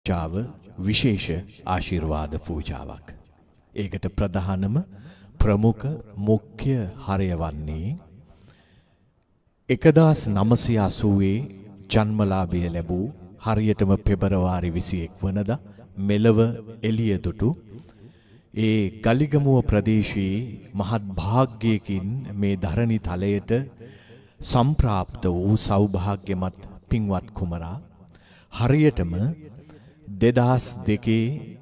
පූජාව විශේෂ ආශිර්වාද පූජාවක්. ඒකට ප්‍රධානම ප්‍රමුඛ මුඛ්‍ය හරය වන්නේ 1980 ජන්මලාභය ලැබූ හරියටම පෙබරවාරි 21 වනදා මෙලව එළිය දුටු ඒ ගලිගමුව ප්‍රදේශයේ මහත් භාග්‍යයකින් මේ ධරණි තලයට සම්ප්‍රාප්ත වූ සෞභාග්‍යමත් පින්වත් කුමරා හරියටම 2002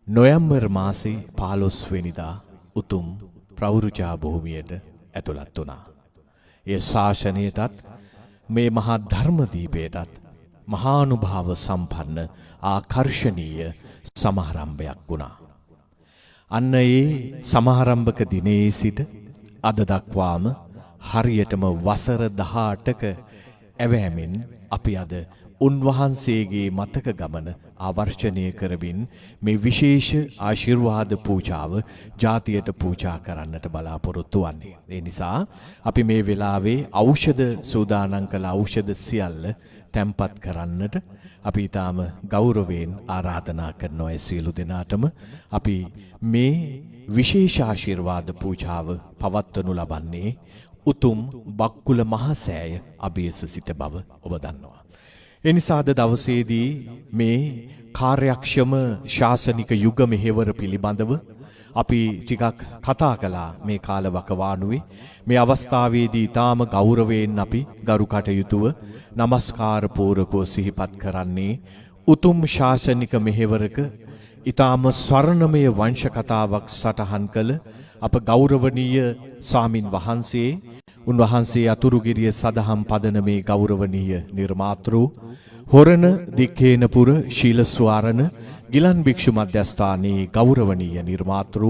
නොවැම්බර් මාසේ 15 වෙනිදා උතුම් ප්‍රවෘජා භූමියට ඇතුළත් වුණා. ඒ ශාසනයටත් මේ මහා ධර්ම දීපයටත් මහානුභාව සම්පන්න ආකර්ශනීය සමාරම්භයක් වුණා. අන්න ඒ සමාරම්භක දිනේ සිට අද දක්වාම හරියටම වසර 18ක ඇවෑමෙන් අපි අද උන්වහන්සේගේ මතක ගමන ආවර්ජනය කරමින් මේ විශේෂ ආශිර්වාද පූජාව ජාතියට පූජා කරන්නට බලාපොරොත්තු වන්නේ. ඒ නිසා අපි මේ වෙලාවේ ඖෂධ සූදානම් කළ ඖෂධ සියල්ල තැන්පත් කරන්නට අපි ඊටාම ගෞරවයෙන් ආරාධනා කරනවා. ඒ සියලු දෙනාටම අපි මේ විශේෂ ආශිර්වාද පූජාව පවත්වනු ලබන්නේ උතුම් බක්කුල මහසෑය අභියස සිට බව ඔබ දන්නවා. එනිසා අද දවසේදී මේ කාර්යක්ෂම ශාසනික යුග මෙහෙවර පිළිබඳව අපි ටිකක් කතා කළා මේ කාලවකවානුවේ. මේ අවස්ථාවේදී ඊටාම ගෞරවයෙන් අපි ගරු කටයුතුව নমස්කාර පූර්වකව සිහිපත් කරන්නේ උතුම් ශාසනික මෙහෙවරක ඊටාම ස්වර්ණමය වංශ කතාවක් සටහන් කළ අප ගෞරවනීය ස්වාමින් වහන්සේ උන්වහන්සේ අතුරුගිරිය සදහම් පදනමේ ගෞරවනීය නිර්මාතෘ හොරණ දික්කේනපුර ශීලස්වාරණ ගිලන් භික්ෂු මධ්‍යස්ථානයේ ගෞරවනීය නිර්මාතෘ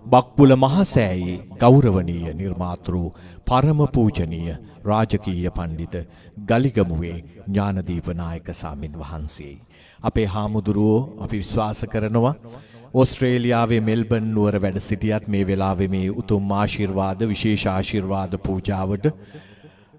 බක්පුල මහසෑයේ ගෞරවනීය නිර්මාතෘ පරම පූජනීය රාජකීය පඬිත ගලිගමුවේ ඥානදීප නායක ස්වාමින් වහන්සේ අපේ හාමුදුරුවෝ අපි විශ්වාස කරනවා ඕස්ට්‍රේලියාවේ මෙල්බන් නුවර වැඩ සිටියත් මේ වෙලාවේ මේ උතුම් ආශිර්වාද විශේෂ ආශිර්වාද පූජාවට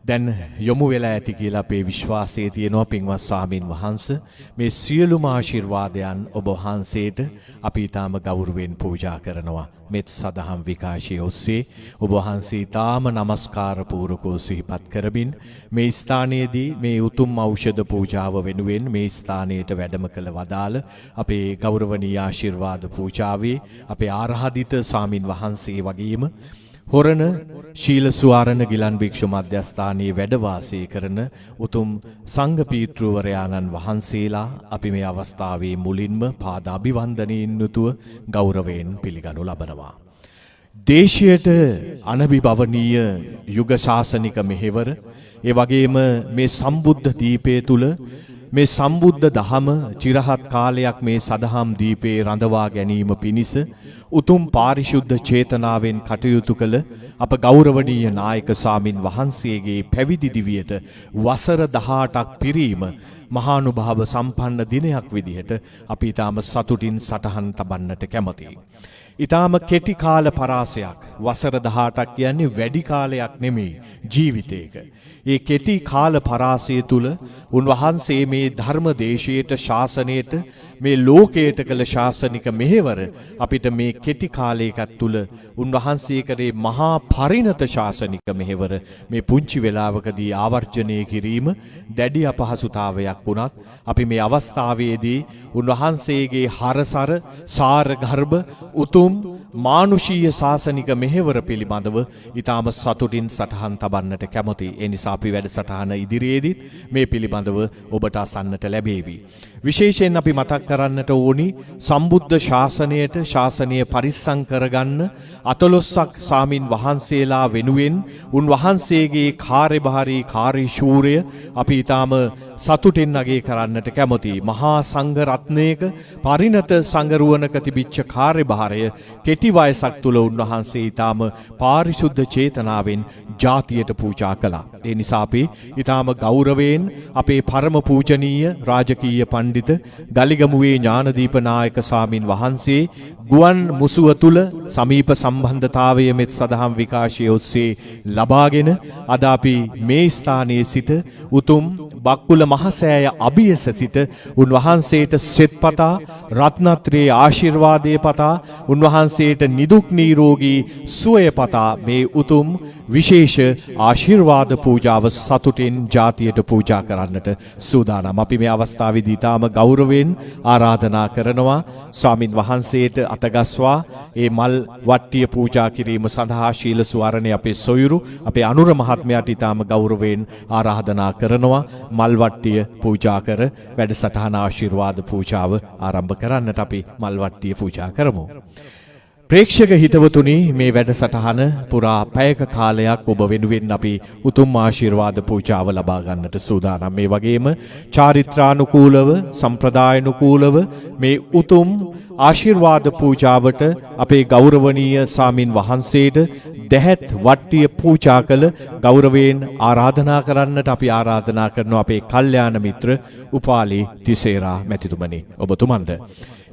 දැන් යොමු වෙලා ඇති කියලා අපේ විශ්වාසයේ තියෙනවා. පින්වත් ස්වාමින් වහන්සේ මේ සියලුම ආශිර්වාදයන් ඔබ වහන්සේට අපි ඊටාම ගෞරවයෙන් පූජා කරනවා. මෙත් සදහම් විකාශය ඔස්සේ ඔබ වහන්සේ ඊටාම নমස්කාර පූර්වකව සිහිපත් කරමින් මේ ස්ථානයේදී මේ උතුම් ඖෂධ පූජාව වෙනුවෙන් මේ ස්ථානයට වැඩම කළ වදාළ අපේ ගෞරවනීය ආශිර්වාද පූජාවේ අපේ ආරාධිත ස්වාමින් වහන්සේ වගේම හොරණ ශීලස්වාරණ ගිලන් භික්ෂු මධ්‍යස්ථානයේ වැඩ වාසය කරන උතුම් සංඝ පීතෘවරයාණන් වහන්සේලා අපි මේ අවස්ථාවේ මුලින්ම පාදාභිවන්දනයෙන් යුතුව ගෞරවයෙන් පිළිගනු ලබනවා. දේශයට අනවිභවනීය යුග ශාසනික මෙහෙවර ඒ වගේම මේ සම්බුද්ධ දීපය තුල මේ සම්බුද්ධ දහම චිරහත් කාලයක් මේ සදහම් දීපේ රඳවා ගැනීම පිණිස උතුම් පාරිශුද්ධ චේතනාවෙන් කටයුතු කළ අප ගෞරවනීය නායක ස්වාමින් වහන්සේගේ පැවිදි දිවියට වසර 18ක් පිරීම මහානුභාව සම්පන්න දිනයක් විදිහට අපි ඊටාම සතුටින් සටහන් තබන්නට කැමතියි. ඊටාම කෙටි කාල පරාසයක් වසර 18ක් කියන්නේ වැඩි කාලයක් නෙමෙයි ජීවිතයක. ඒ කෙටි කාල පරාසය තුල උන්වහන්සේ මේ ධර්ම දේශයට ශාසනයට මේ ලෝකයට කළ ශාසනික මෙහෙවර අපිට මේ කෙටි කාලයකට තුල උන්වහන්සේ කරේ මහා පරිණත ශාසනික මෙහෙවර මේ පුංචි වේලාවකදී ආවර්ජනය කිරීම දැඩි අපහසුතාවයක් වුණත් අපි මේ අවස්ථාවේදී උන්වහන්සේගේ හරසර සාර ගර්භ උතුම් මානුෂීය ශාසනික මෙහෙවර පිළිබඳව ඊටාම සතුටින් සටහන් තබන්නට කැමති. ඒ නිසා අපි වැඩසටහන ඉදිරියේදීත් මේ පිළිබඳව ඔබට අසන්නට ලැබේවි. විශේෂයෙන් අපි මතක් කරන්නට ඕනි සම්බුද්ධ ශාසනයට ශාසනය පරිස්සම් කරගන්න 14ක් සාමින් වහන්සේලා වෙනුවෙන් උන්වහන්සේගේ කාර්යභාරී කාර්යශූරය අපි ඊටාම සතුටින් අගය කරන්නට කැමතියි. මහා සංඝ රත්නයක පරිණත සංඝරුවනක තිබිච්ච කාර්යභාරය කෙටි වයසක් තුල උන්වහන්සේ ඊටාම පාරිශුද්ධ චේතනාවෙන් ජාතියට පූජා කළා. ඒ නිසා අපි ඊටාම ගෞරවයෙන් අපේ පරම පූජනීය රාජකීය පඬිත ගලිගමුවේ ඥානදීප නායක ස්වාමින් වහන්සේ ගුවන් මුසුව තුල සමීප සම්බන්ධතාවය මෙත් සදහම් විකාශය ඔස්සේ ලබාගෙන අද අපි මේ ස්ථානයේ සිට උතුම් බක්කුල මහසෑය කෑය අභියස සිට උන්වහන්සේට සෙත්පතා රත්නත්‍රයේ ආශිර්වාදයේ පතා උන්වහන්සේට නිදුක් නිරෝගී සුවය පතා මේ උතුම් විශේෂ ආශිර්වාද පූජාව සතුටින් ජාතියට පූජා කරන්නට සූදානම්. අපි මේ අවස්ථාවේදී තාම ගෞරවයෙන් ආරාධනා කරනවා ස්වාමින් වහන්සේට අතගස්වා ඒ මල් වට්ටිය පූජා කිරීම සඳහා ශීල සුවරණේ අපේ සොයුරු අපේ අනුර මහත්මයාට ඊටාම ගෞරවයෙන් ආරාධනා කරනවා මල් වට්ටිය පූජා කර වැඩසටහන ආශිර්වාද පූජාව ආරම්භ කරන්නට අපි මල් වට්ටිය පූජා කරමු. ප්‍රේක්ෂක හිතවතුනි මේ වැඩසටහන පුරා පැයක කාලයක් ඔබ වෙනුවෙන් අපි උතුම් ආශිර්වාද පූජාව ලබා ගන්නට සූදානම්. මේ වගේම චාරිත්‍රානුකූලව සම්ප්‍රදායනුකූලව මේ උතුම් ආශිර්වාද පූජාවට අපේ ගෞරවනීය සාමින් වහන්සේට දැහැත් වට්ටිය පූජා කළ ගෞරවයෙන් ආරාධනා කරන්නට අපි ආරාධනා කරනවා අපේ කල්යාණ මිත්‍ර උපාලි තිසේරා මැතිතුමනි ඔබතුමන්ට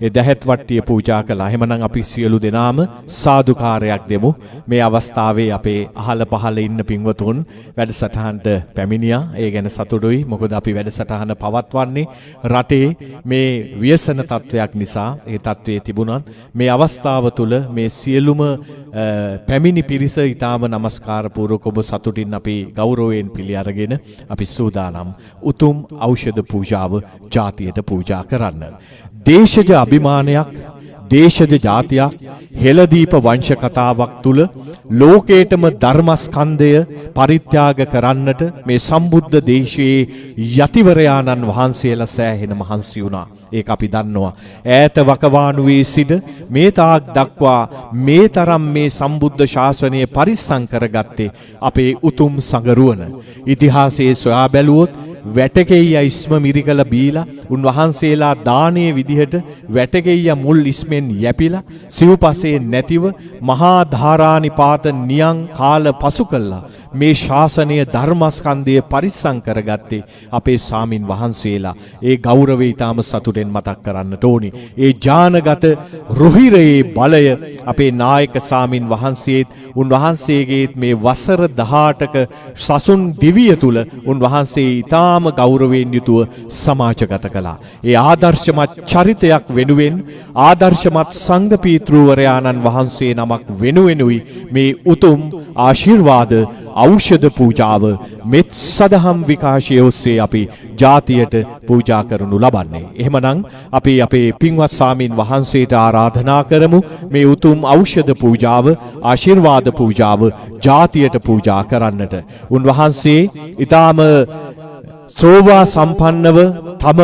ඒ දැහැත් වට්ටිය පූජා කළා. එහෙමනම් අපි සියලු දෙනාම සාදුකාරයක් දෙමු. මේ අවස්ථාවේ අපේ අහල පහල ඉන්න පින්වතුන් වැඩසටහනට පැමිණියා. ඒ ගැන සතුටුයි. මොකද අපි වැඩසටහන පවත්වන්නේ රටේ මේ ව්‍යසන තත්වයක් නිසා. ඒ තත්වයේ තිබුණත් මේ අවස්ථාව තුළ මේ සියලුම පැමිණි පිරිස ඊටාම নমස්කාර පූර්වක ඔබ සතුටින් අපි ගෞරවයෙන් පිළි අරගෙන අපි සූදානම් උතුම් ඖෂධ පූජාව ජාතියට පූජා කරන්න. දේශජ අභිමානයක් දේශජ ජාතියක් හෙළදීප වංශ කතාවක් තුල ලෝකේටම ධර්මස්කන්ධය පරිත්‍යාග කරන්නට මේ සම්බුද්ධ දේශයේ යතිවරයාණන් වහන්සේලා සෑහෙන මහන්සි වුණා. ඒක අපි දන්නවා. ඈත වකවානුවේ සිට මේ තාක් දක්වා මේ තරම් මේ සම්බුද්ධ ශාසනය පරිස්සම් කරගත්තේ අපේ උතුම් සංගරුවන. ඉතිහාසයේ සොයා බැලුවොත් වැටකෙయ్య ඉස්ම මිරිකල බීලා උන්වහන්සේලා දානයේ විදිහට වැටකෙయ్య මුල් ඉස්මෙන් යැපිලා සිව්පසේ නැතිව මහා ධාරානිපාත නියං කාල පසු කළා මේ ශාසනය ධර්මස්කන්ධය පරිස්සම් කරගත්තේ අපේ සාමින් වහන්සේලා. ඒ ගෞරවය ඊටාම සතුටෙන් මතක් කරන්නට ඕනි. ඒ ඥානගත රුහිරේ බලය අපේ නායක සාමින් වහන්සේත් උන්වහන්සේගේත් මේ වසර 18ක සසුන් දිවිය තුල උන්වහන්සේ ඊටාම ගෞරවයෙන් යුතුව සමාජගත කළා. ඒ ආදර්ශමත් චරිතයක් වෙනුවෙන් ආදර්ශමත් සංඝ පීතෘවරයාණන් වහන්සේ නමක් වෙනුවෙනුයි මේ උතුම් ආශිර්වාද ඖෂධ පූජාව මෙත් සදහම් විකාශය ඔස්සේ අපි ජාතියට පූජා කරනු ලබන්නේ. එහෙමනම් අපි අපේ පින්වත් සාමින් වහන්සේට ආරාධනා කරමු මේ උතුම් ඖෂධ පූජාව ආශිර්වාද පූජාව ජාතියට පූජා කරන්නට. උන්වහන්සේ ඊටාම සෝවා සම්පන්නව තම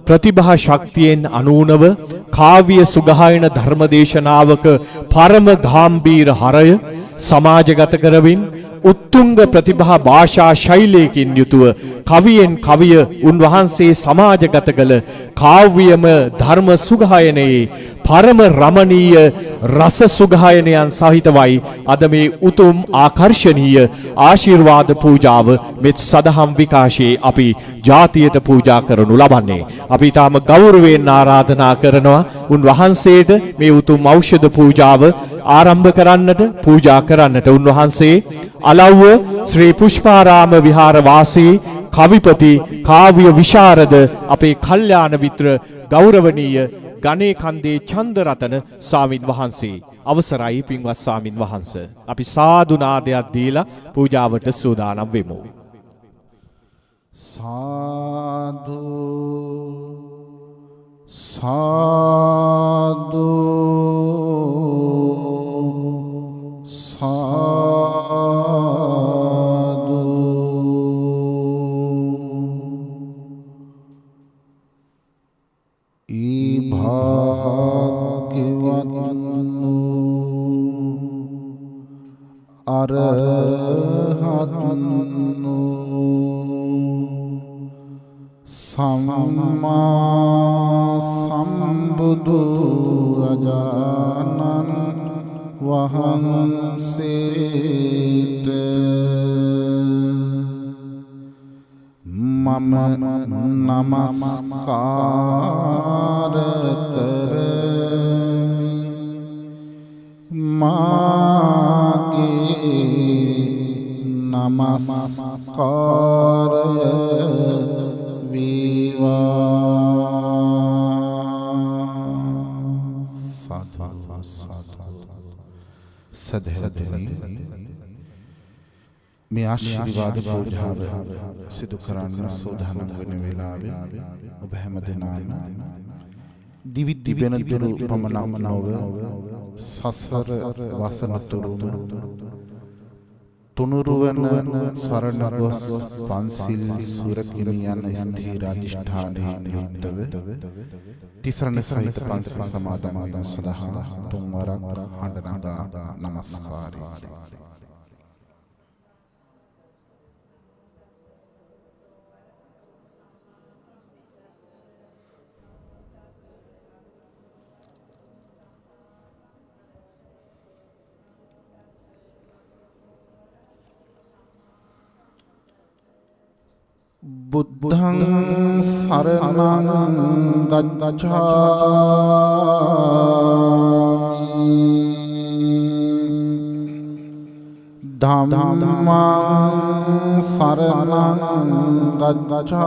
ප්‍රතිභා ශක්තියෙන් අනූනව කාව්‍ය සුගායන ධර්මදේශනාවක පරම ගාම්භීර හරය සමාජගත කරමින් උත්තුංග ප්‍රතිභා භාෂා ශෛලයකින් යුතුව කවියෙන් කවිය උන්වහන්සේ සමාජගත කළ කාව්‍යම ධර්ම සුගායනයේ පරම රමණීය රස සුගායනයන් සහිතවයි අද මේ උතුම් ආකර්ශනීය ආශිර්වාද පූජාව මෙත් සදහම් විකාශයේ අපි ජාතියට පූජා කරනු ලබන්නේ. අපි තාම ගෞරවයෙන් ආරාධනා කරනවා උන්වහන්සේට මේ උතුම් ඖෂධ පූජාව ආරම්භ කරන්නට පූජා කරන්නට. උන්වහන්සේ අලව්ව ශ්‍රී පුෂ්පාරාම විහාර වාසී කවිපති කාව්‍ය විශාරද අපේ කල්යාණ මිත්‍ර ගෞරවනීය ගණේ කන්දේ චන්දරතන ස්වාමින් වහන්සේ. අවසරයි පින්වත් ස්වාමින් වහන්සේ. අපි සාදු නාදයක් දීලා පූජාවට සූදානම් වෙමු. සාදු සාදු සාදු. ඊ භාග්‍යවත් අරහත් සම්මා සම්බුදු රජාණන් වහන්සේට මම නමස්කාර කරමි. මාගේ නමස්කාරය වේ සදහැවතුනි මේ ආශිර්වාද පූජාව සිදු කරන්න සූදානම් වෙන වෙලාවේ ඔබ හැමදෙනාම දිවි තිබෙන දුරු පමණක් නොව සසර වසන තුරුම තුනුරුවන සරණ ගොස් පන්සිල් සුරකිමි යන ස්ථීර අධිෂ්ඨානයෙන් යුක්තව තිසරණ සහිත පන්සිල් සමාදන් වීම සඳහා තුන්වරක් හඬ නගා නමස්කාරය. බුද්ධං සරණං ගච්ඡාමි ධම්මං සරණං ගච්ඡාමි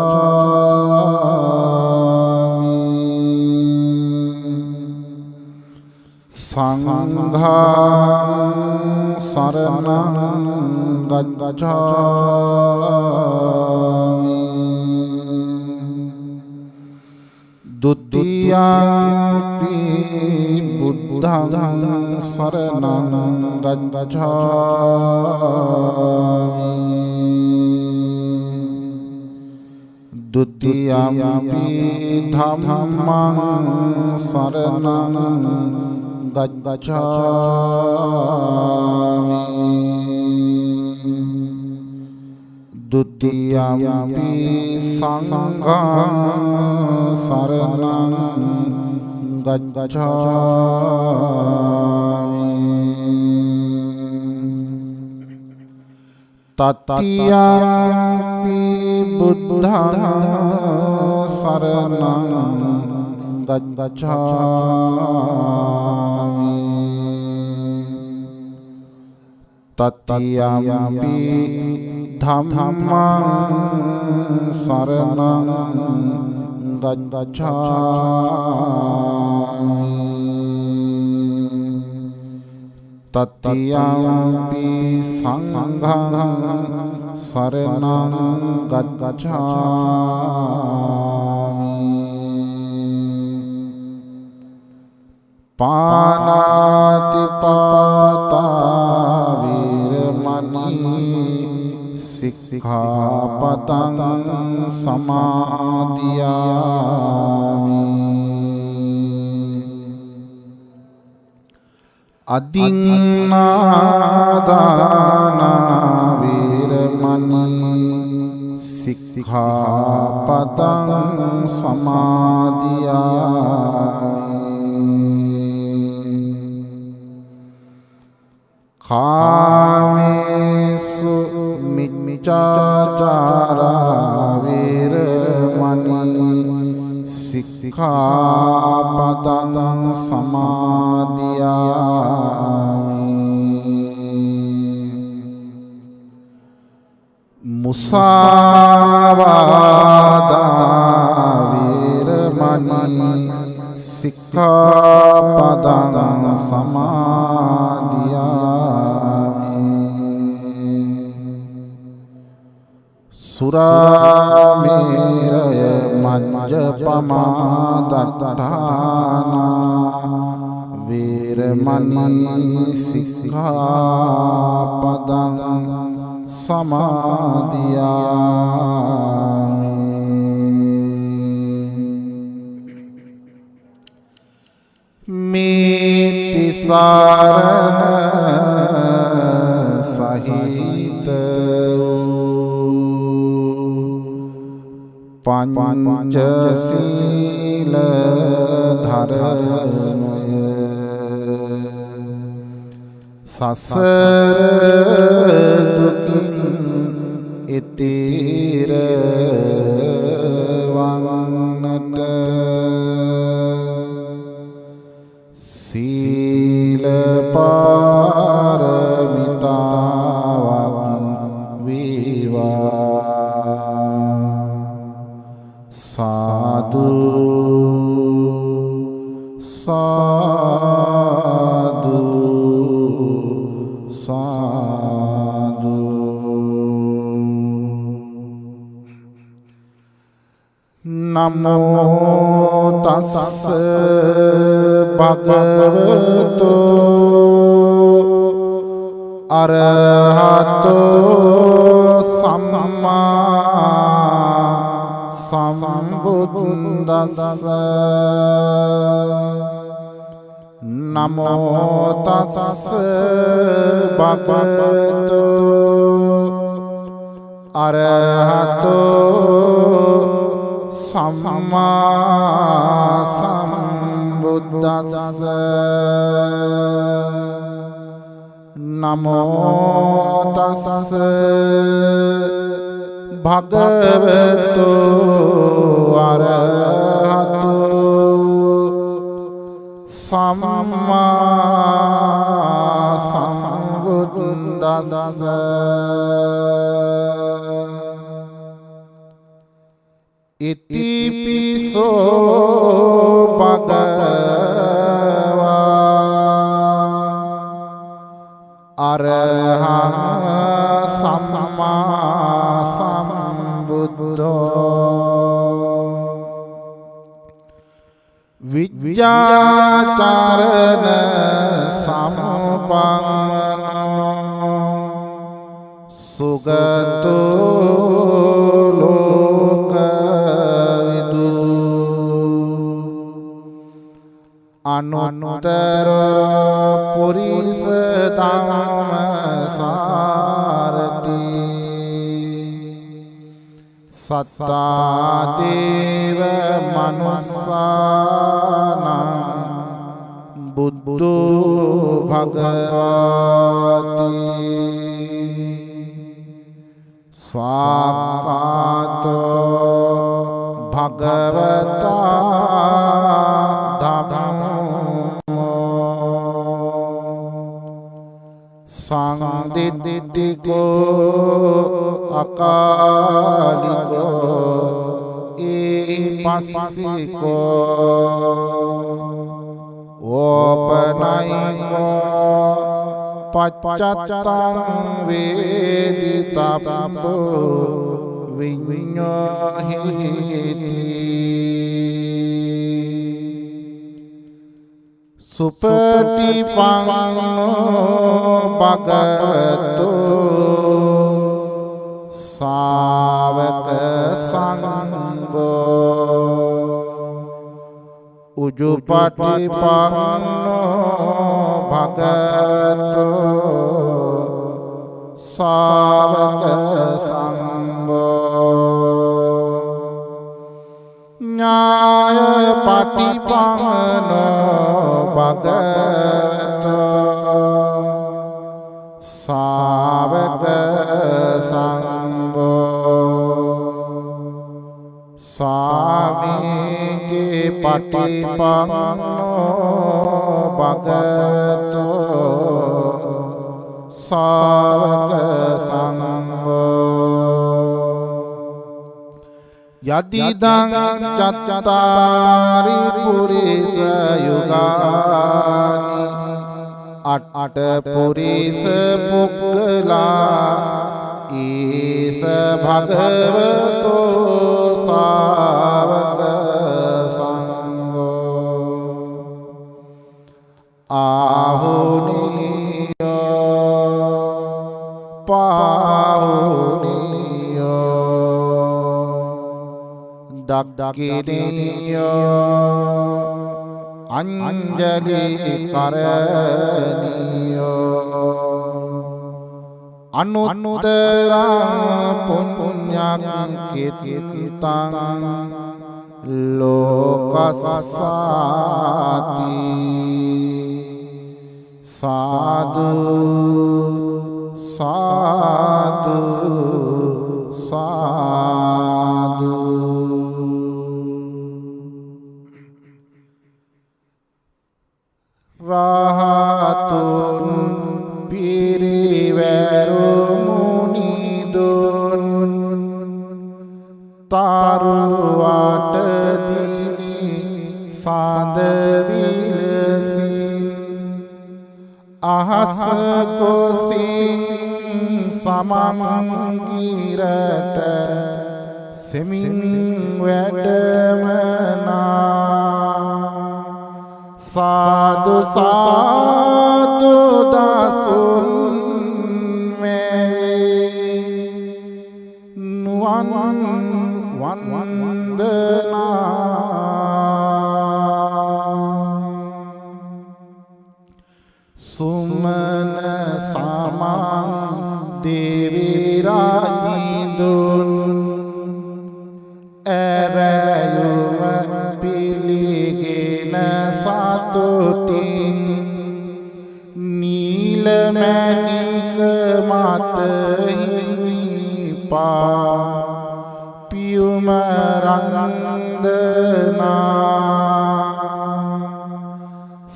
සංඝං සරණං ගච්ඡාමි ဒုတိယ පි බුද්ධං සරණං ගච්ඡාමි ဒုတိယ පි ධම්මං සරණං ගච්ඡාමි ဒုတိယ පි සංඝං සරණං ගච්ඡාමි တတိယ පි බුද්ධං සරණං ගච්ඡාමි တတိယ පි ධම්මං සරණං ගච්ඡාමි တတိယ පි සංඝං සරණං ගච්ඡාමි ပါဏာတိပါတာဝေရမဏီ සික්ඛාපතං සමාදියාමි အဒိන්နာදාන වේරමණී සික්ඛාපතං සමාදියාමි ကာမေසු මිච්ඡාචාරා වේරමණී සික්ඛාපදං සමාදියාමි มุสาวาทาเวรมณีสิกขาปดังสมาธิยามิสุราเมรยมัจจปมาดัตถานาเวรมณีสิกขาปดังසමාදියාමි မေတ္တိစာရဏ සහිත ပัญច සීල ධර්මය සසර දුකින් ඉතිර වන්නට සීල පාරමිතාවක් වේවා සාදු සාදු නමෝ තස්ස භගවතු අරහතෝ සම්මා සම්බුද්දස්ස නමෝ තස්ස භගවතු අරහතෝ සම්මා සම්බුද්දස්ස නමෝ තස්ස භගවතු අරහතෝ සම්මා සම්බුද්දස්ස ඉතිපිසෝ භගවා අරහං සම්මා සම්බුද්ධෝ විජ්ජාචරණ සම්පන්නෝ සුගතෝ අනුත්තර පුරිස ධම්ම සාරති සත්තා දේව මනුස්සානං බුද්ධෝ භගවති ස්වාක්ඛාතෝ භගවතා සංදිද්දිකෝ අකාලිකෝ ඒපස්සිකෝ ඕපනයිකෝ පච්චත්තං වේදිතබ්බෝ විඤ්ඤාහිති සුපටිපන්නෝ භගවතු ශාවක සංඝෝ උජුපටිපන්නෝ භගවතු ශාවක සංඝෝ ඥාය පටිපන්නෝ භගවතු ශාවක සංඝෝ ස්වාමීගේ පටිපන්නෝ භගවතු ශාවක සංඝෝ යදිදං චත්තාරි පුරිස යුගානි අට පුරිස පුක්කලා ඊස භගවතෝ ශාවක සංඝෝ ආහුනියෝ පාහුනියෝ දක්කිනියෝ අංජලි කරණියෝ අනුත්තර පුඤ්ඤං කිත්තං ලෝකස්සාති සාදු සාදු සාදු රාහතුන් පිරිවැරු මුනිදුන් තරුවට දිලි සඳ විලසින් අහස කොසින් සමංගිරට සෙමින් වැඩමනා සාදු සාදු දසුන් මේ නුවන් වන්දනා සුමන සමන් දේවි රාජිඳුන් ඇරයුම පිළිගෙන සතුටින් නීලමණික මත හිමිපා පියුම රන්දනා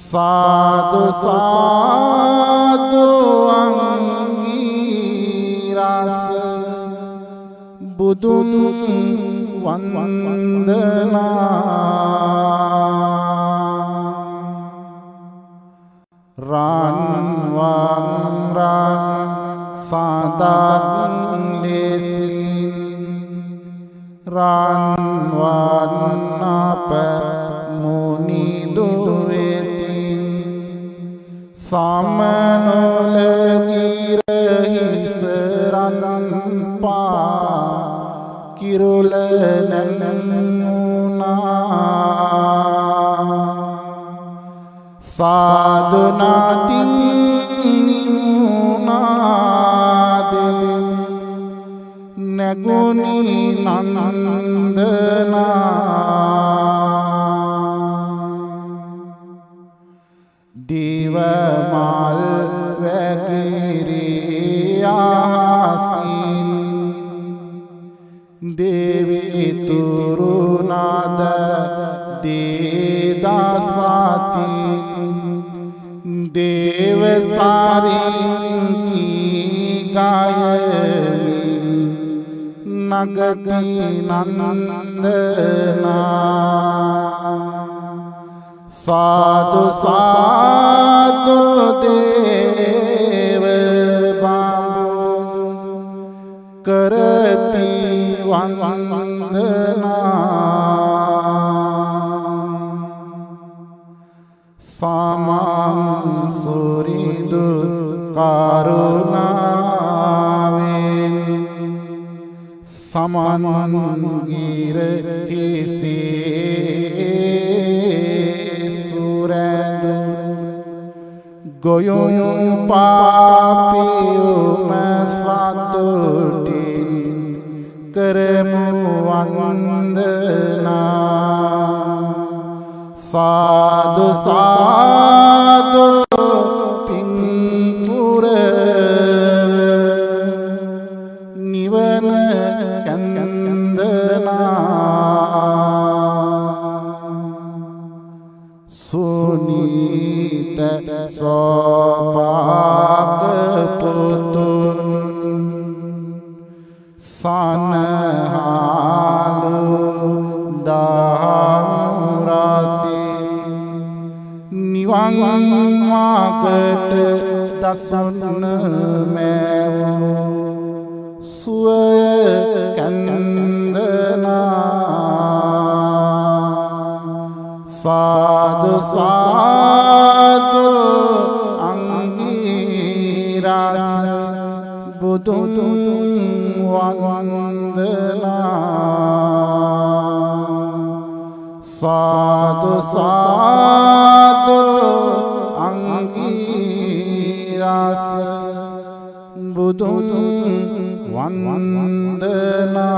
සාදු සාදු අංගී රස බුදුන් වන්දනා රන් වංරන් සඳන් ලෙසින් රන් වන්නප මුනිදුවෙතින් සමනොලගිරහිසරන් පා කිරුල නැමුණා සාදුනාතින් නිමුණාදෙන් නැගුණි නන්දනා දිවමල් වැගිරියාසින් දේවී තුරුනාද දේදසතින් දේව සාරින් ගායමින් නගති නන්දනා සාදු සාදු දේව බඹුන් කරති වන්දනා සමං සුරිඳු කරුණාවෙන් සමන් ගිර හිසේ සුරැඳු ගොයුම් පාපියුම සතුටින් කරමු වන්දනා සාදු සාදු පින්පුර නිවන කන්දනා සුනීත සෝපාක පුතුන් සනහාලු දාමුරාසි නිවන් මාකට දසුන් මෑවෝ සුවය කන්දනා සාදු සාදු අංගී රස බුදුන් වන්දනා සාදු සාදු අංගී රස බුදුන් වන්දනා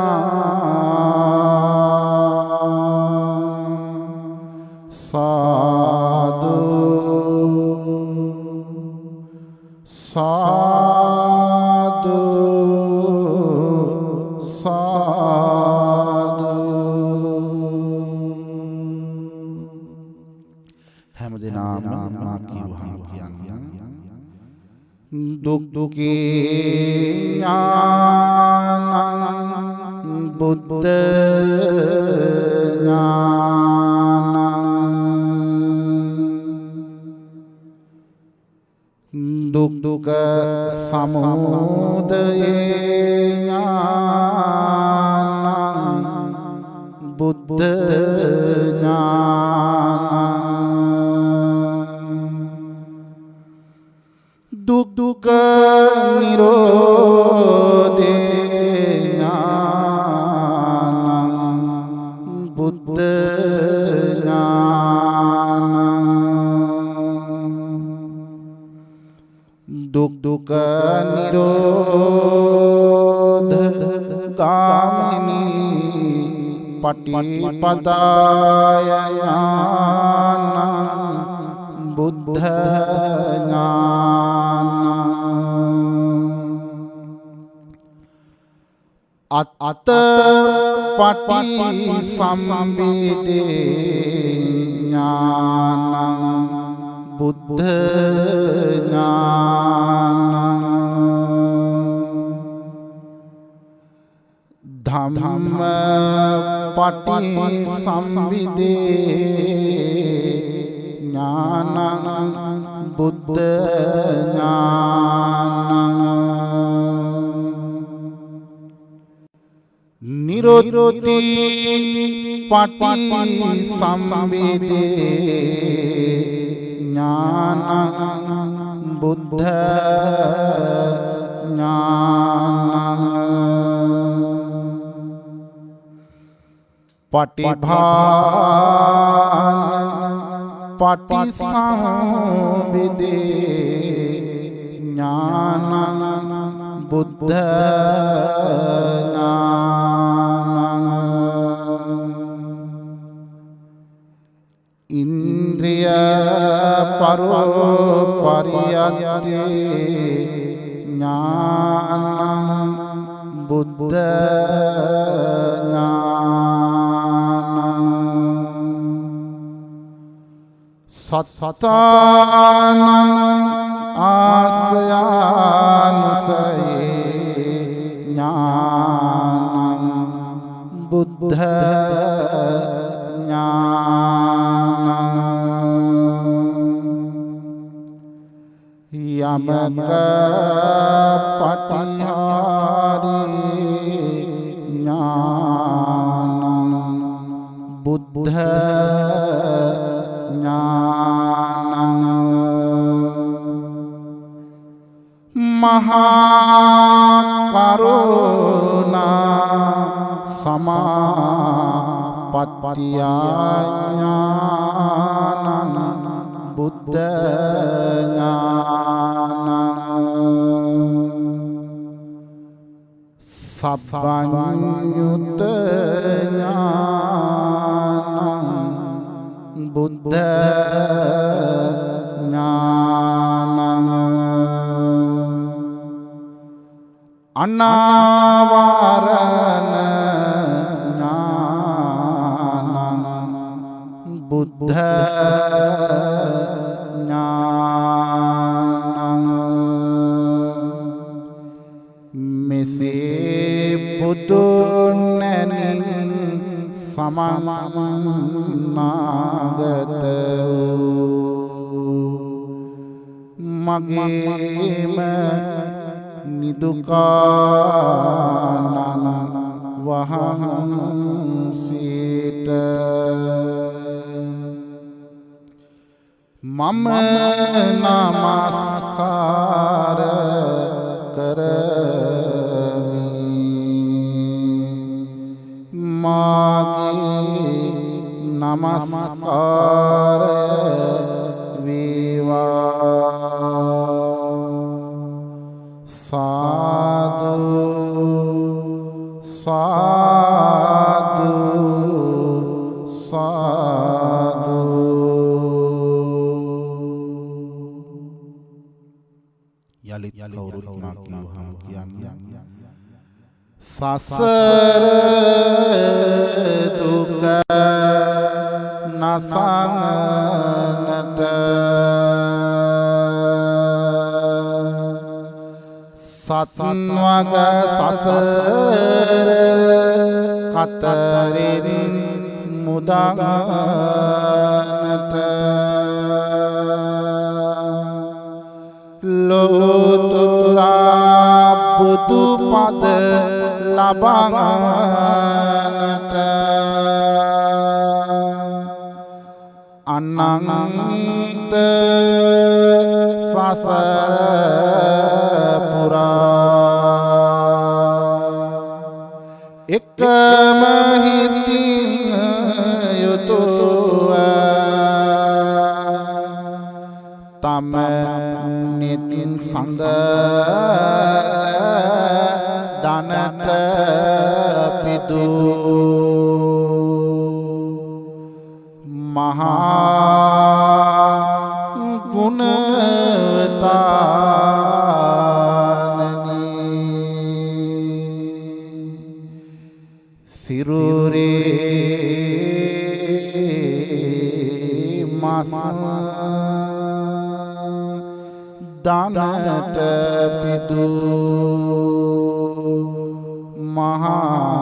සාදු සාදු සාදු හැමදෙනාම මා කියවහම කියන්න දුක් දුකේ ඥානං බුද්ධ ඥානං දුක් දුක සමුදය ඥානං බුද්ධ ඥානං දුක්ඛ නිරෝධේ ඥානං බුද්ධ ඥානං දුක්ඛ නිරෝධ ගාමිනී පටිපදාය ඥානං බුද්ධ ඥානං අත පටි සම්බිදේ ඥානං බුද්ධ ඥානං ධම්ම පටි සම්බිදේ ඥානං බුද්ධ ඥානං නිරෝධි පටි සම්බිදේ ඥානං බුද්ධ ඥානං පටිභාන පටිසම්භිදේ ඥානං බුද්ධ ඥානං ඉන්ද්‍රිය පරියත්තේ ඥානං බුද්ධ සත්තානං ආසයානුසයේ ඥානං බුද්ධ ඥානං යමක පටිහාරී ඥානං බුද්ධ ඥානං මහා කරුණා සමාපත්තිය ඥානං බුද්ධ ඥානං සබ්බඤ්ඤුත ඥානං බුද්ධ ඥානං අනාවරණ ඥානං බුද්ධ ඥානං මෙසේ බුදුන් නැණින් සමන්නාගත මගේම නිදුකානන වහන්සේට මම නමස්කාර කරමි මාගේ නමස්කාර වේවා සාදු සාදු සාදු යලිත් කවුරුත් මාකියවහම කියන්නේ සසර දුක නසන්නට සත්වග සසර කතරින් මුදන්නට ලෝතුරා බුදු පද ලබන්නට අනන්ත සසර පුරා එකම හිතින් යුතුව තම නිතින් සංගල දනට පිදු මහා ගුණවතානනි සිරුරේ මස් දනට පිදු මහා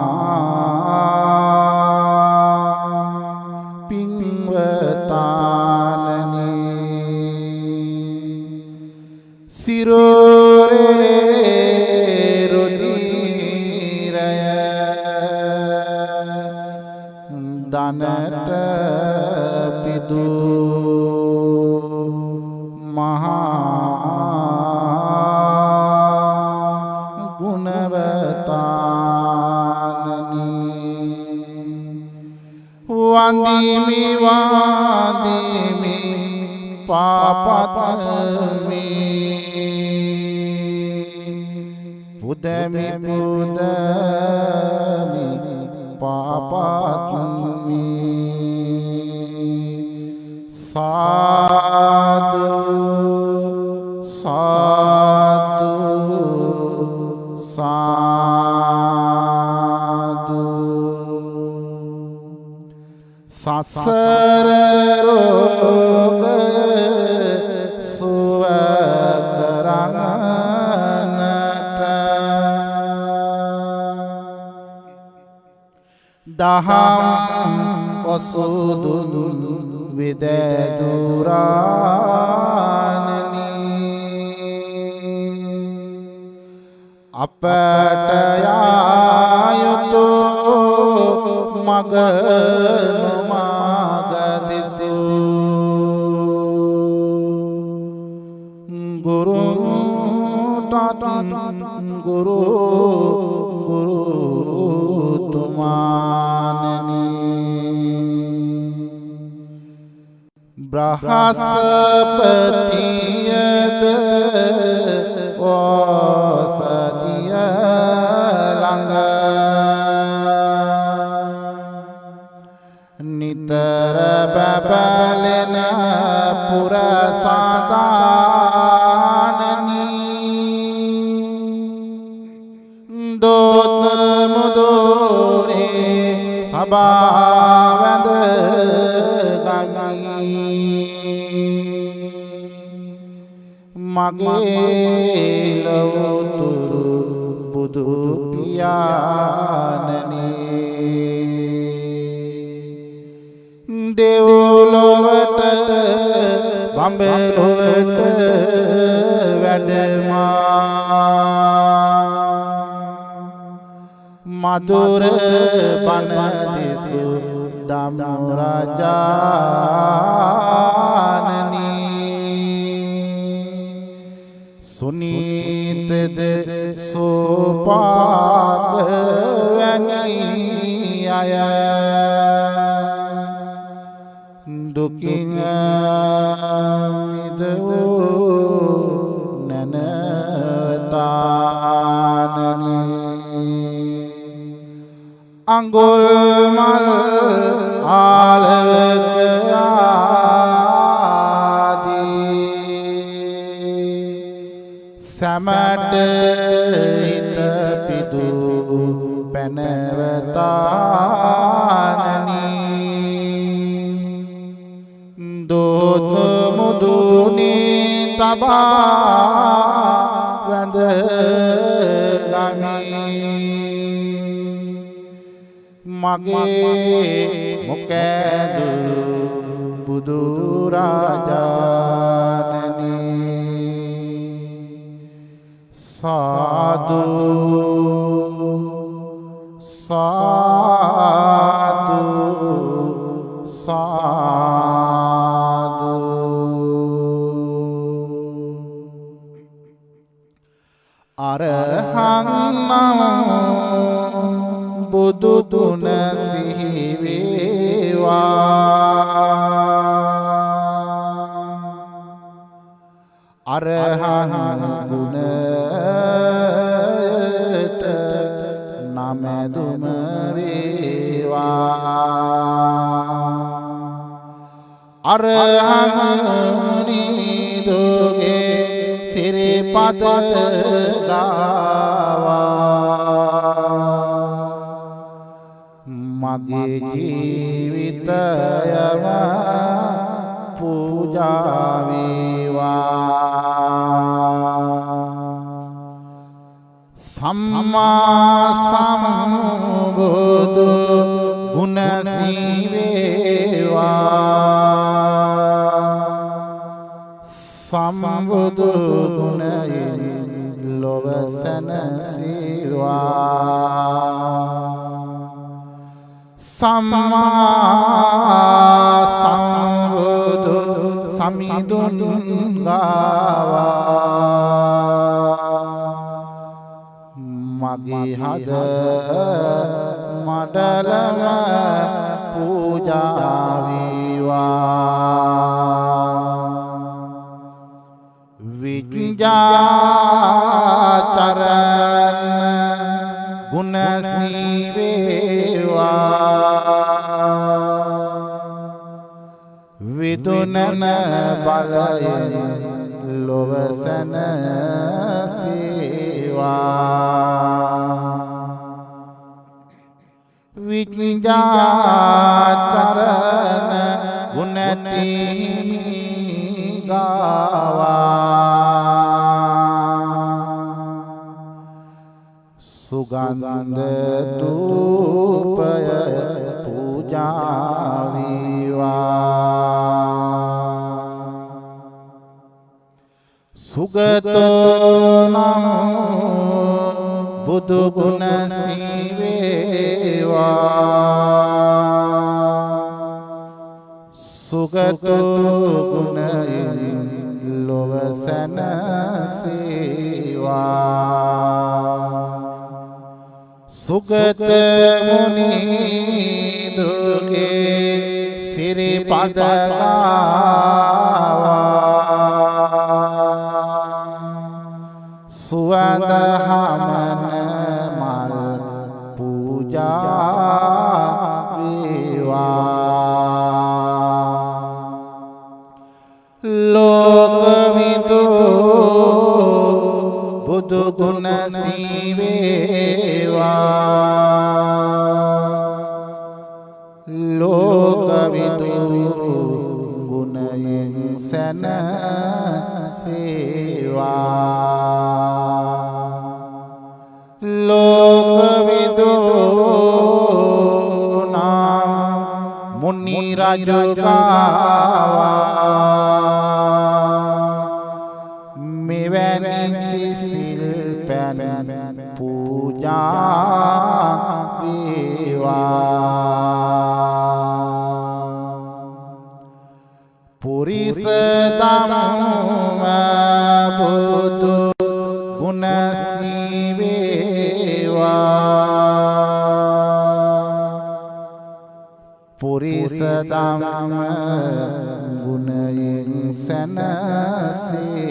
පින්වතානනි සිරුරේ රුධිරය දනට පිදු මහා ගුණවතානනි වන්දිමි වන්දිමි පාපත්මි පුදමි පුදමි පාපත්මි සාදු සාදු සාදු සසර රෝගය සුව කරන්නට දහම් ඔසුදුන් විදදුරානනි අපට යායුතු මග නොමග දිසු ගුරුටත් ගුරු ගුරුතුමානනි බ්‍රහස්පතියද ඕසතිය ළඟ නිතර බබලෙන පුරසදානනි දෝත මුදෝරේ තබා වැඳ ගනි මගේ ලොවුතුරු බුදු පියාණනි දෙව්ලොවට බඹලොවට වැඩමා මధుර බණ දෙසු දමු රජාණනි සුනීතද සෝපාක වැනි අය දුකින් මිදවූ නැනවතානනි අඟුල් මල් ආලවක සැමට හිත පිදු පැනවතානනි දෝත මුදුනේ තබා වැඳ ගමි මගේ මොකෑදුරු බුදු රාජානනි साधु साधु साधु අරහං නමෝ බුදු ගුණ සිහි වේවා අරහං ගුණයට නමෙදුම වේවා අරහං මුනිදුගේ සිරිපද ගාවා මගේ ජීවිතයම පූජා වේවා සම්මා සම්බුදු ගුණ සීවේවා සම්බුදු ගුණයෙන් ලොව සැනසීවා සම්මා සම්බුදු සමිඳුන් ගාවා මගේ හද මඩලම පූජා වේවා විඤ්ඤාචරණ ගුණ සීවේවා විදුනන බලයෙන් ලොව සැනසීවා විඤ්ඤාචරණ ගුණති සුගන්ධ ධූපය පූජා වේවා සුගතෝ නමෝ බුදු ගුණ සීවේවා සුගතෝ ගුණයෙන් ලොව සැනසීවා සුගත මුනි දුගේ සිරිපද ගාවා සුවඳ හමන මල් පූජා වේවා ලෝකවිදු බුදු ගුණ සීවේවා ලෝකවිදු ගුණයෙන් සැනසීවා ලෝකවිදු නාම මුනි රජු ගාවා මෙවැනි සිසිල් පැන් පූජා වේවා පුරිස ධම්ම බුදු ගුණ සීවේවා පුරිස ධම්ම ගුණයෙන් සැනසීවා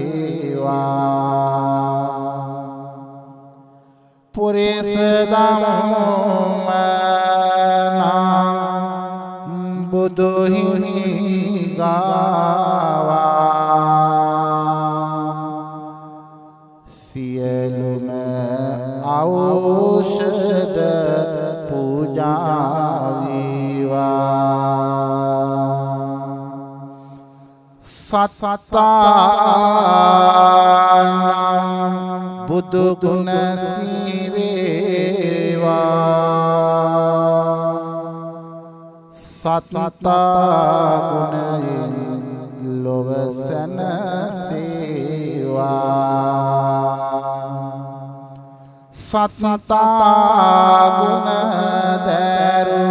පුරිස ධම්ම නම් බුදු හිමි ගාවා සියලුම ඖෂධ පූජා වේවා සත්තානම් බුදු ගුණ සීවේවා සත්තා ගුණයෙන් ලොව සැනසීවා සත්තා ගුණ දෑරු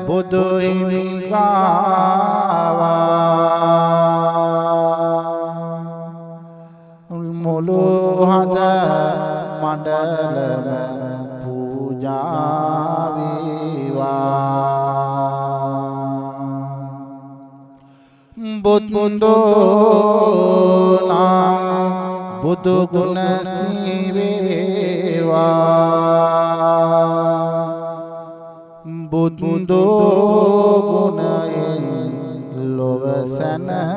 බුදු හිමි ගාවා මුළු හද බුදුන්දෝ නම් බුදු ගුණ සීවේවා බුදුන්දෝ ගුණයෙන් ලොව සැනසේවා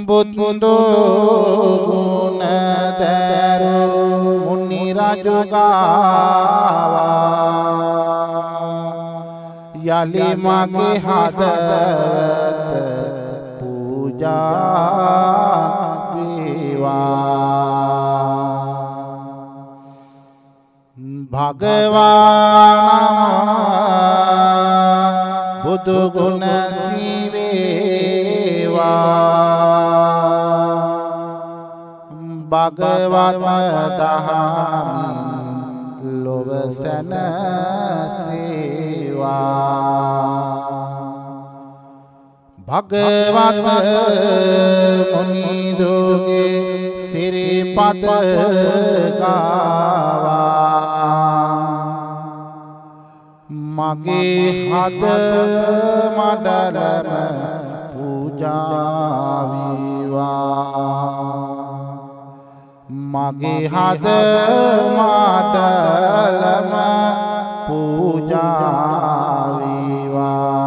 බුදුන්දෝ ගුණ දෑරු මුනි රජු ගාවා යලි මගේ හදවත පූජා වේවා භගවානම බුදු ගුණ සීවේවා භගවත් දහමින් ලොව සැනසේවා භගවත් මුනි දුගේ සිරිපද ගාවා මගේ හද මඩලම පූජා වේවා මගේ හද මඩලම පූජා වේවා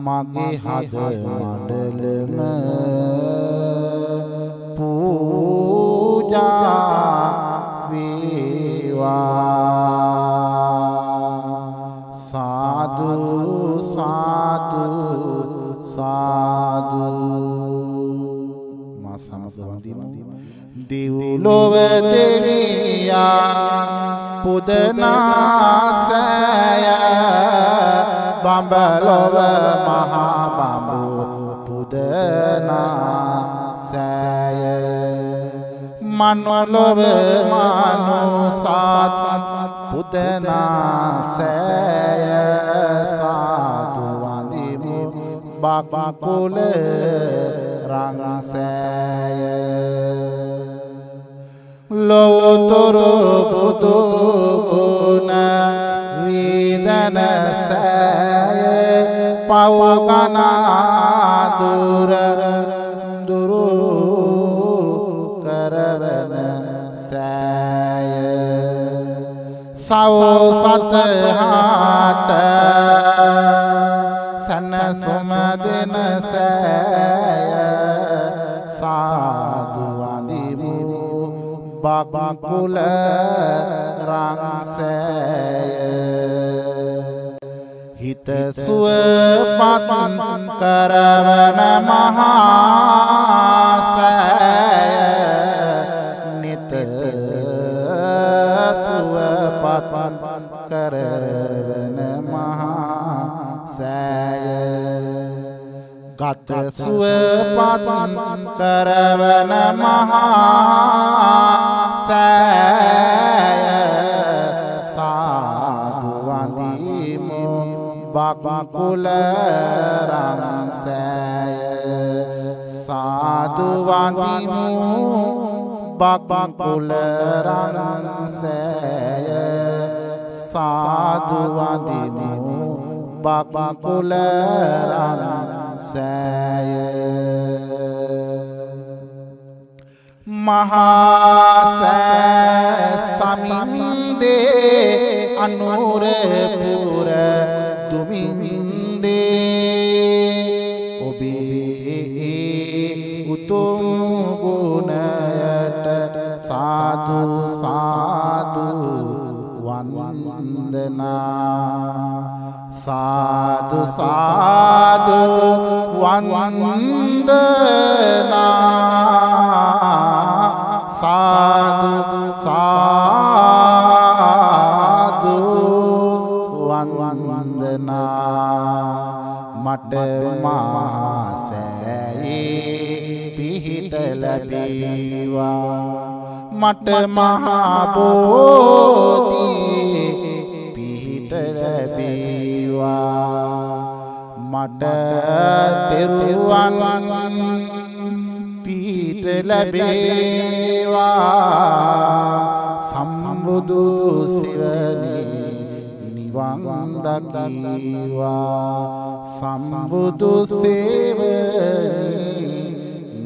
මගේ හද මඩලම පූජා වේවා සාදු සාදු සාදු මා සමග වඳිමු දිව්ලොව දෙවියා පුදනාසය බඹලොව මහා බඹු පුදනාසය මනොලොව මනුසත් පුදනාසය සාදු වඳිමු බකුල රංසය ලෝතර බුදු ගුණ වේදනසය පවකන දුර දුරු කරවන සෑය සවසත හාට සනසුම දෙන සෑය සාදු වඳිමු බකුල රංසෑය හිත සුවපත් කරවන මහා සෑය නිත සුවපත් කරවන මහා සෑය ගත සුවපත් කරවන මහා සෑය සාදු වඳිමු බකුල රංසෑය සාදු වඳිමු බකුල රංසෑය සාදු වඳිමු බකුල රංසෑය මහා සෑ සමින්දේ අනුරපුර දුමින්දේ ඔබේ උතුම් ගුණයට සාදු සාදු වන්දනා සාදු සාදු වන්දනා සාදු සාදු වන්දනා මට මාසයේ පිහිට ලැබීවා මට මහා බෝධි පිහිට ලැබීවා මට තෙරුවන් පිහිට ලැබේවා සම්බුදු සිවනි දකීවා සම්බුදු සේවනී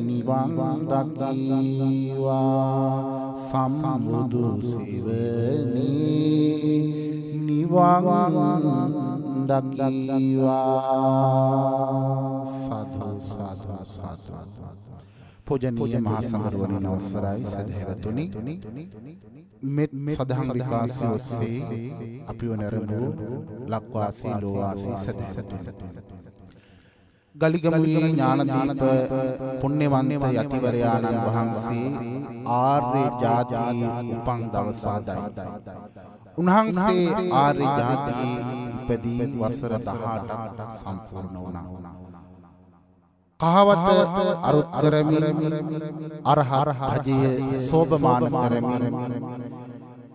නිවන් දකීවා සම්බුදු සේවනී නිවන් දකීවා සාදු සාදු සාදු පූජනීය මහා සංඝරත්නයේ අවසරයි සදහැවතුනි මෙත් සදහම් විකාශය ඔස්සේ අපිව නැරඹු ලක්වාසී ලෝවාසී සදහැවතුනි ගලිගමුවේ ඥානදීප පුණ්‍යවන්ත යතිවරයාණන් වහන්සේ ආර්ය ජාතියේ උපන් දවසයි. උන්වහන්සේ ආර්ය ජාතියේ ඉපදී වසර 18ක් සම්පූර්ණ වුණා. කහවත අරුත් කරමින් අරහත් භජය සෝභමාන කරමින්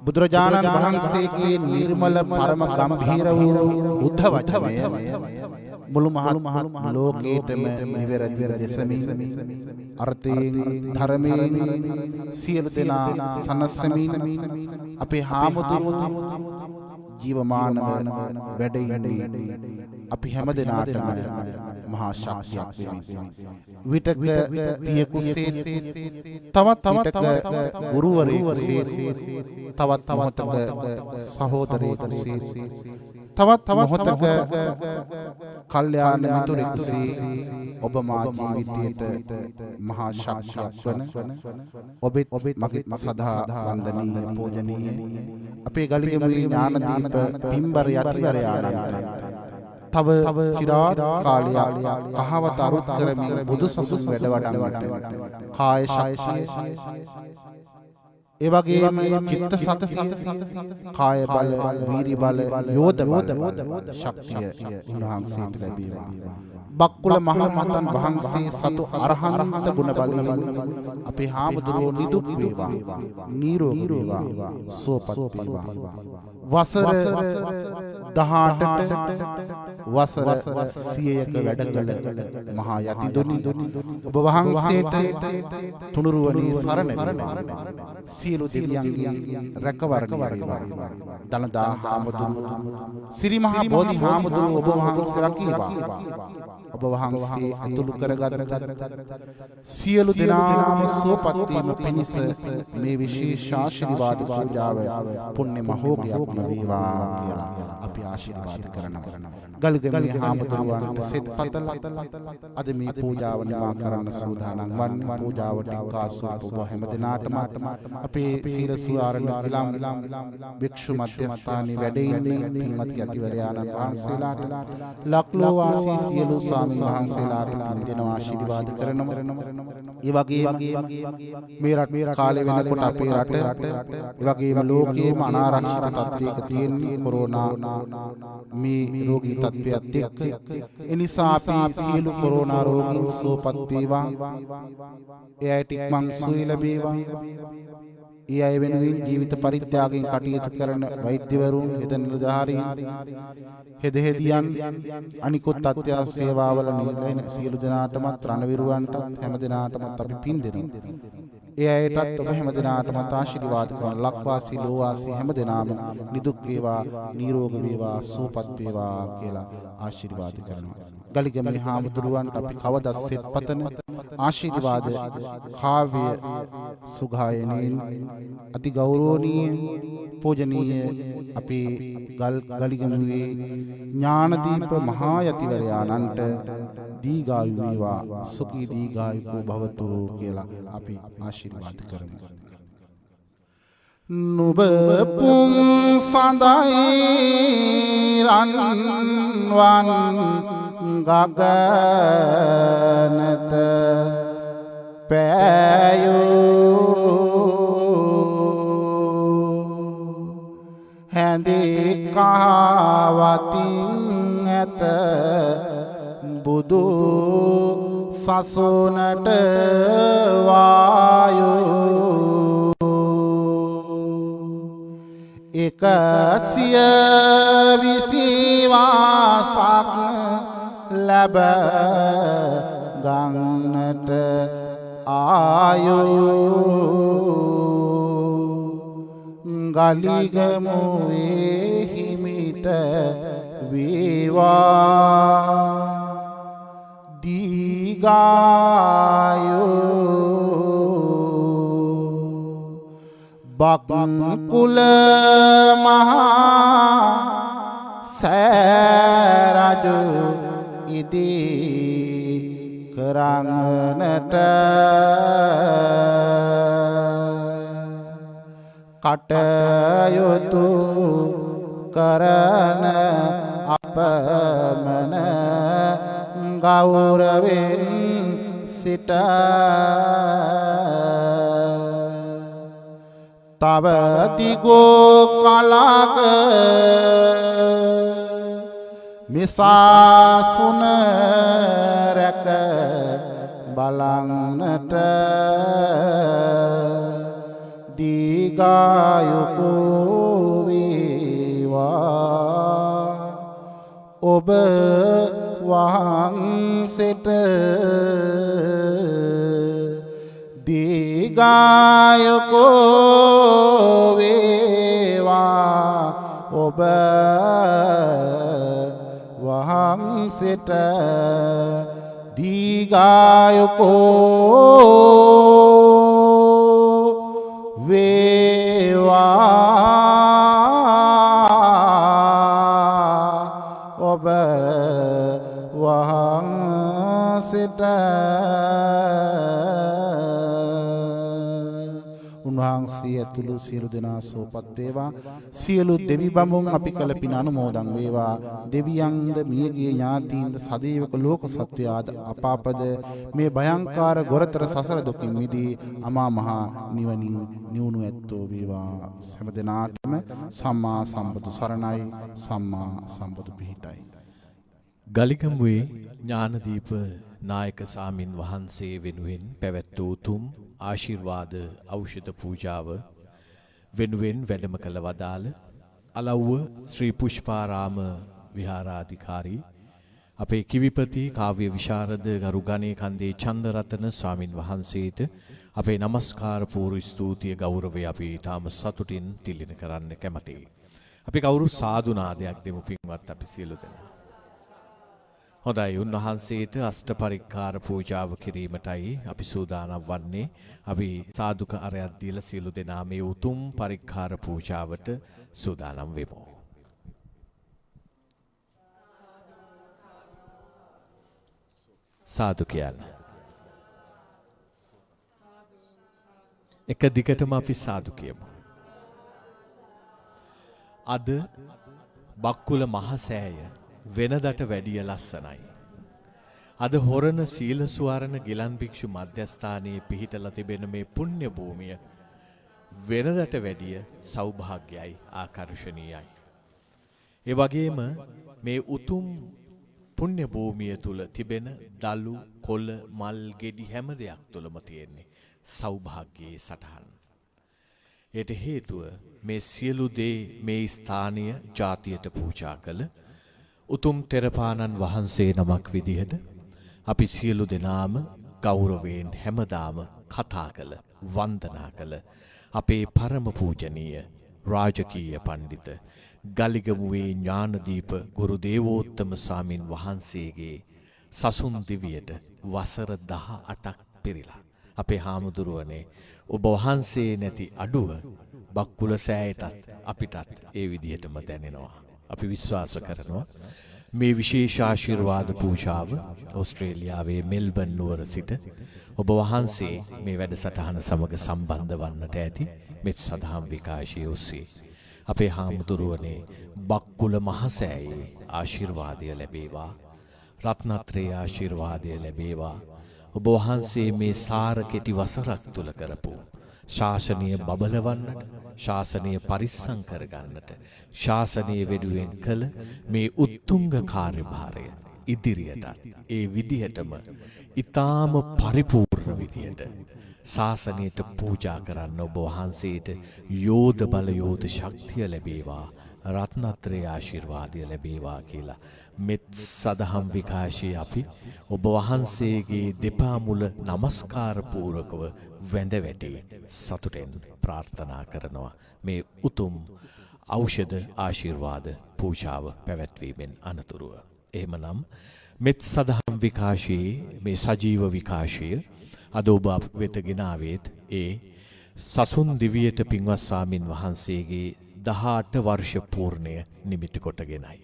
බුදුරජාණන් වහන්සේගේ නිර්මල පරම ගම්භීර වූ බුද්ධ වචනය මුළු මහත් ලෝකයටම නිවැරදිව දෙසමින් අර්ථයෙන් ධර්මයෙන් සියලු දෙනා සනසමින් අපේ හාමුදුරුවෝ ජීවමානව වැඩ ඉන්නේ අපි හැම දිනාටම මහා ශක්තියක් වෙමින් විතක පිය කුසේ තවත් ගුරුවරයෙකු තවත් මොහොතක සහෝදරයෙකු තවත් මොහොතක කල්යාණ මිතුරෙකු ඔබ මා ජීවිතයට මහා ශක්තියක් වන ඔබත් මගේ සදා වන්දනීය පූජනීය අපේ ගලිගමුවේ ඥානදීප පින්බර යතිවරයාණන්ට තව චිරාත් කාලයක් කහවත අරුත් කරමින් බුදු සසුන් වැඩ වඩන්නට කාය ශක්තිය ඒ වගේම චිත්ත ශක්තිය කාය බල වීරි බල යෝධ බල ශක්තිය උන්වහන්සේට ලැබේවා. බක්කුල මහරහතන් වහන්සේ සතු අරහන්ත ගුණ බලයෙන් අපේ හාමුදුරුවෝ නිදුක් වේවා නිරෝගී වේවා සුවපත් වේවා. වසර 18ට වසර 100ක වැඩ කළ මහා යතිදුනි ඔබ වහන්සේට තුනුරුවනේ සරණ වේවා. සියලු දෙවියන්ගේ රැකවරණය වේවා. දනදා හාමුදුරුවෝ සිරි මහා බෝධි හාමුදුරුවෝ ඔබ වහන්සේ රැකීවා. ඔබ වහන්සේ අතුළු කරගත් සියලු දෙනාම සුවපත් වීම පිණිස මේ විශේෂ ආශිර්වාද පූජාව පුණ්‍ය මහෝගයක්ම වේවා කියලා අපි ආශිර්වාද කරනවා. ගල්ගමුවේ හාමුදුරුවන්ට සෙත් පතලා අද මේ පූජාව නිමා කරන්න සූදානම් වන්නේ. පූජාවට කාසු ඔබ හැම දිනාටම අපේ සීල සුවාරණ ඉලම් භික්ෂු මධ්‍යස්ථානයේ වැඩ ඉන්නේ පින්වත් යතිවරයාණන් වහන්සේලාට ලක්ලෝ වාසී සියලු ස්වාමීන් වහන්සේලාට පින් දෙනවා ආශිර්වාද කරනවා. ඒ වගේම මේ රට කාලේ වෙනකොට අපේ රට ඒ වගේම ලෝකයේම අනාරක්ෂිත තත්ත්වයක තියෙන කොරෝනා මේ රෝගී තත්ත්වයත් එක්ක එනිසා අපි සියලු කොරෝනා රෝගීන් සුවපත් වේවා. ඒ අයට ඉක්මන් සුවය ලැබේවා. ඒ අය වෙනුවෙන් ජීවිත පරිත්‍යාගයෙන් කටයුතු කරන වෛද්‍යවරුන් හෙද නිලධාරීන් හෙදෙහිදියන් අනිකුත් අත්‍යවශ්‍ය සේවාවල නිරතයින සියලු දෙනාටමත් රණවිරුවන්ටත් හැම දෙනාටමත් අපි පින් දෙනවා. ඒ අයටත් ඔබ හැම දිනාටම ආශිර්වාද කරන ලක්වාසී ලෝවාසී හැම දිනාම නිදුක් වේවා නිරෝගී වේවා සුවපත් වේවා කියලා ආශිර්වාද කරනවා. ගලිගමුවේ හාමුදුරුවන්ට අපි කවදා සෙත් පතන ආශිර්වාද කාව්‍ය සුගායනයෙන් අති ගෞරවනීය පූජනීය අපේ ගලිගමුවේ ඥානදීප මහා යතිවරයාණන්ට දීඝායු වේවා සුඛී දීඝායුකෝ භවතු කියලා අපි ආශිර්වාද කරමු. නුඹ පුන් සඳයි රන්වන් ගගනත පෑයෝ හැඳේ කහවතින් ඇත බුදු සසුනට වායෝ එකසිය විසිවාසක් ලැබ ගන්නට ආයෝ ගලිගමුවේ හිමිට දීගායු බක්කුල මහා සෑරජු ඉදී කරන්නට කටයුතු කරන අපමණ ගෞරවෙන් සිට තව දිගෝ කලක මිසාසුන රැක බලන්නට දීගායුකෝ වේවා ඔබ වහන්සේට දීගායුකෝ වේවා ඔබ වහන්සේට දීගායුකෝ වේවා ඔබ වහන්සේට උන්වහන්සේ ඇතුළු සියලු දෙනා සෝපත් වේවා සියලු දෙවි බඹුන් අපි කළ පින අනුමෝදන් වේවා දෙවියන්ද මියගිය ඥාතීන්ද සදේවක ලෝක සත්වයාද අපාපද මේ භයංකාර ගොරතර සසර දුකින් මිදී අමා මහ නිවනින් නිවුණු ඇත්තෝ වේවා හැම දිනාටම සම්මා සම්බුදු සරණයි සම්මා සම්බුදු පිහිටයි ගලිගමුවේ ඥානදීප නායක සාමින් වහන්සේ වෙනුවෙන් පැවැත් වූ උතුම් ආශිර්වාද ඖෂධ පූජාව වෙනුවෙන් වැඩම කළ වදාළ අලව්ව ශ්‍රී පුෂ්පාරාම විහාරාධිකාරී අපේ කිවිපති කාව්‍ය විශාරද ගරු ගණේ කන්දේ චන්දරතන ස්වාමින් වහන්සේට අපේ নমස්කාර පූර්ව ස්තුතිය ගෞරවය අපි තාම සතුටින් තිලින කරන්න කැමැතියි. අපි කවුරු සාදු නාදයක් දෙමු පින්වත් අපි සියලු දෙනා. හොඳයි උන්වහන්සේට අෂ්ට පරික්කාර පූජාව කිරීමටයි අපි සූදානම් වන්නේ. අපි සාදුක අරයක් දීලා සියලු දෙනා මේ උතුම් පරික්කාර පූජාවට සූදානම් වෙමු. සාදු කියන්න. එක දිගටම අපි සාදු කියමු. අද බක්කුල මහසෑය වෙනදට වැඩිය ලස්සනයි. අද හොරණ සීල සුවරණ ගිලන් භික්ෂු මධ්‍යස්ථානයේ පිහිටලා තිබෙන මේ පුණ්‍ය භූමිය වෙනදට වැඩිය සෞභාග්‍යයි ආකර්ශනීයයි. ඒ වගේම මේ උතුම් පුණ්‍ය භූමිය තුල තිබෙන දලු කොළ මල් ගෙඩි හැම දෙයක් තුලම තියෙන්නේ සෞභාග්‍යයේ සටහන්. ඒට හේතුව මේ සියලු දේ මේ ස්ථානීය ජාතියට පූජා කළ උතුම් තෙරපාණන් වහන්සේ නමක් විදිහට අපි සියලු දෙනාම ගෞරවයෙන් හැමදාම කතා කළ වන්දනා කළ අපේ පරම පූජනීය රාජකීය පඬිත ගලිගමුවේ ඥානදීප ගුරු දේවෝත්තම ස්වාමින් වහන්සේගේ සසුන් දිවියට වසර 18ක් පිරීලා අපේ හාමුදුරුවනේ ඔබ වහන්සේ නැති අඩුව බක්කුල සෑයටත් අපිටත් ඒ විදිහටම දැනෙනවා. අපි විශ්වාස කරනවා මේ විශේෂ ආශිර්වාද පූජාව ඕස්ට්‍රේලියාවේ මෙල්බන් නුවර සිට ඔබ වහන්සේ මේ වැඩසටහන සමග සම්බන්ධ වන්නට ඇති මෙත් සදහම් විකාශය ඔස්සේ අපේ හාමුදුරුවනේ බක්කුල මහසෑයේ ආශිර්වාදය ලැබේවා රත්නත්‍රයේ ආශිර්වාදය ලැබේවා ඔබ වහන්සේ මේ සාර කෙටි වසරක් තුල කරපු ශාසනීය බබලවන්නට ශාසනීය පරිස්සම් කරගන්නට ශාසනීය වෙනුවෙන් කළ මේ උත්තුංග කාර්යභාරය ඉදිරියට ඒ විදිහටම ඊ타ම පරිපූර්ණ විදියට ශාසනයට පූජා කරන්න ඔබ වහන්සේට යෝධ බල යෝධ ශක්තිය ලැබේවා රත්නත්‍රයේ ආශිර්වාදය ලැබේවා කියලා මෙත් සදහම් විකාශය අපි ඔබ වහන්සේගේ දෙපා මුල নমස්කාර පූර්වකව වැඳ වැටි සතුටෙන් ප්‍රාර්ථනා කරනවා මේ උතුම් ඖෂධ ආශිර්වාද පූජාව පැවැත්වීමෙන් අනතුරුව. එහෙමනම් මෙත් සදහම් විකාශයේ මේ සජීව විකාශය අද ඔබ වෙත ගෙනාවේත් ඒ සසුන් දිවියට පින්වත් ස්වාමින් වහන්සේගේ 18 වර්ෂ පූර්ණය නිමිති කොටගෙනයි.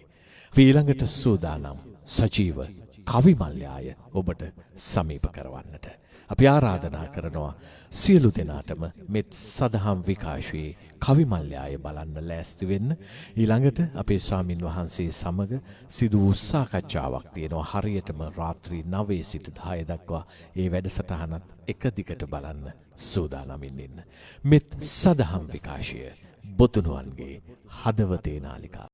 ඊළඟට සූදානම් සජීව කවිමල්යාය ඔබට සමීප කරවන්නට. අපි ආරාධනා කරනවා සියලු දෙනාටම මෙත් සදහම් විකාශයේ කවිමල්යාය බලන්න ලෑස්ති වෙන්න. ඊළඟට අපේ ස්වාමින් වහන්සේ සමග සිදු වූ සාකච්ඡාවක් තියෙනවා. හරියටම රාත්‍රී 9 සිට 10 දක්වා ඒ වැඩසටහනත් එක දිගට බලන්න සූදානමින් ඉන්න. මෙත් සදහම් විකාශය බොතුනුවන්ගේ හදවතේ නාලිකාව.